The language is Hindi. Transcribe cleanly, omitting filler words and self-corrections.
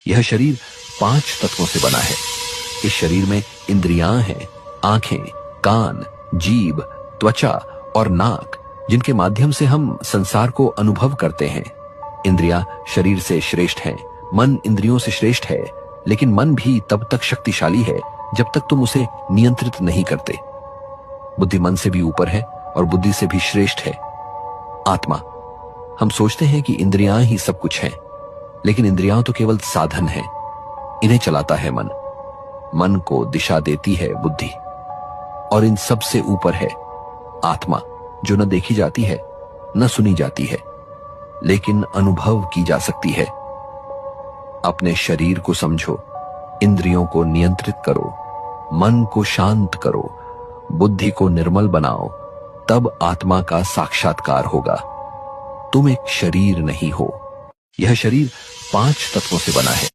यह शरीर 5 तत्वों से बना है। इस शरीर में इंद्रियां हैं, आंखें, कान, जीभ, त्वचा और नाक, जिनके माध्यम से हम संसार को अनुभव करते हैं। इंद्रियां शरीर से श्रेष्ठ हैं, मन इंद्रियों से श्रेष्ठ है, लेकिन मन भी तब तक शक्तिशाली है जब तक तुम उसे नियंत्रित नहीं करते। बुद्धि मन से भी ऊपर है और बुद्धि से भी श्रेष्ठ है। आत्मा, हम सोचते हैं कि इंद्रियां ही सब कुछ हैं, लेकिन इंद्रियां तो केवल साधन हैं। इन्हें चलाता है मन। मन को दिशा देती है बुद्धि। और इन सब से ऊपर है आत्मा, जो न देखी जाती है, न सुनी जाती है, लेकिन अनुभव की जा सकती है। अपने शरीर को समझो, इंद्रियों को नियंत्रित करो, मन को शांत करो, बुद्धि को निर्मल बनाओ, तब आत्मा का साक्षात्कार होगा। तुम एक शरीर नहीं हो। यह शरीर 5 तत्वों से बना है।